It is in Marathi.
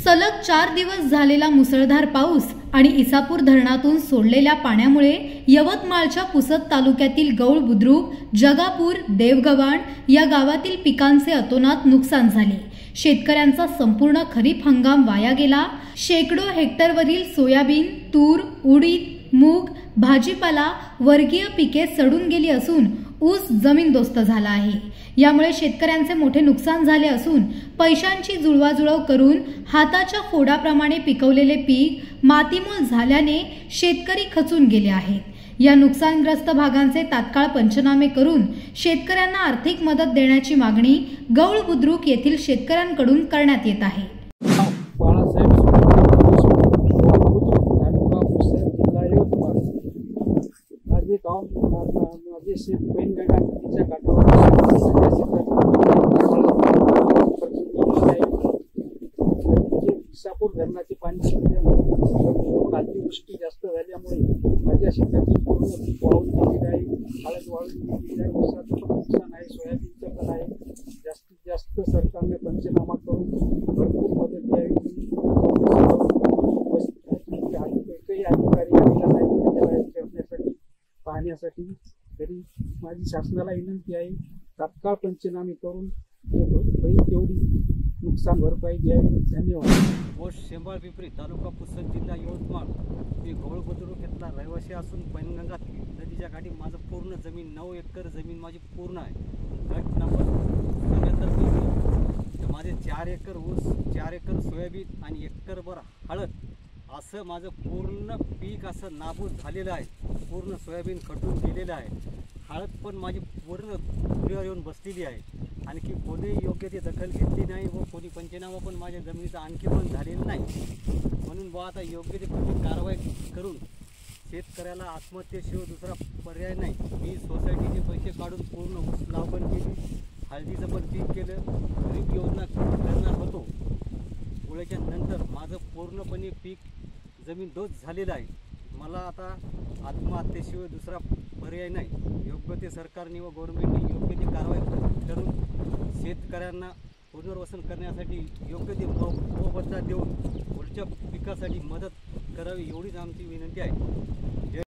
सलग 4 दिवस झालेला मुसळधार पाऊस आणि इसापूर धरणातून सोडलेल्या पाण्यामुळे यवतमाळच्या पुसद तालुक्यातील गौळ बुद्रुक, जगापूर, देवगव्हाण या गावातील पिकांचे अतोनात नुकसान झाले। शेतकऱ्यांचा संपूर्ण खरीप हंगाम वाया गेला। शेकडो हेक्टरवरील सोयाबीन, तूर, उडीद, मूग, भाजीपाला, वर्गीय पिके सडून गेली असून ऊस जमीनदोस्त झाला आहे। यामुळे शेतकऱ्यांचे मोठे नुकसान झाले असून पैशांची जुळवाजुळव करून हाताच्या फोडाप्रमाणे पिकवलेले पीक मातीमोल झाल्याने शेतकरी खचून गेले आहेत। या नुकसानग्रस्त भागांचे तात्काळ पंचनामे करून शेतकऱ्यांना आर्थिक मदत देण्याची मागणी गौळ बुद्रुक येथील शेतकऱ्यांकडून करण्यात येत आहे। इसापूर धरणाची पाणी अतिवृष्टी जास्त झाल्यामुळे माझ्या शेताची पूर्ण पीक वाहून गेलेली आहे। हळद वाळून गेलेली आहे, ऊसाचं पण नुकसान आहे, सोयाबीनचं पण आहे। जास्तीत जास्त सरकारने पंचनामा करून भरपूर मदत द्यावी। एकही अधिकारी आलेला नाही ठेवण्यासाठी पाहण्यासाठी। तरी माझी शासनाला विनंती आहे, तात्काळ पंचनामे करून तेवढी नुकसान भरपाई द्यावी। धन्यवाद। पोस्ट शेंबाळ पिंपरी, तालुका पुसद, जिल्हा यवतमाळ। मी गौळ बुद्रुक येथला रहिवासी असून पैनगंगा नदीच्या काठी माझं पूर्ण जमीन 9 एकर जमीन माझी पूर्ण आहे। गट नंबर 77 माझे 4 एकर ऊस, 4 एकर सोयाबीन आणि एकरभर हळद असं माझं पूर्ण पीक असं नाबूद झालेलं आहे। पूर्ण सोयाबीन कटून गेलेलं आहे। हळद पण माझी पूर्ण पुढीवर येऊन बसलेली आहे। आणखी कोणीही योग्य ती दखल घेतली नाही व कोणी पंचनामा पण माझ्या जमिनीचा आणखी पण झालेला नाही। म्हणून बा आता योग्य ती कारवाई करून शेतकऱ्याला आत्महत्येशिवाय दुसरा पर्याय नाही। मी सोसायटीचे पैसे काढून पूर्ण ऊस लावण केली, हळदीचं पण पीक केलं, गरीब योजना करणार होतो। पोळ्याच्या नंतर माझं पूर्णपणे पीक जमीनदोस्त झालेलं आहे। मला आता आत्महत्येशिवाय दुसरा पर्याय नाही। योग्य ते सरकारने व गव्हर्नमेंटने योग्य ती कारवाई करून शेतकऱ्यांना पुनर्वसन करण्यासाठी योग्य ते मोबदला देऊन पुढच्या पिकासाठी मदत करावी एवढीच आमची विनंती आहे।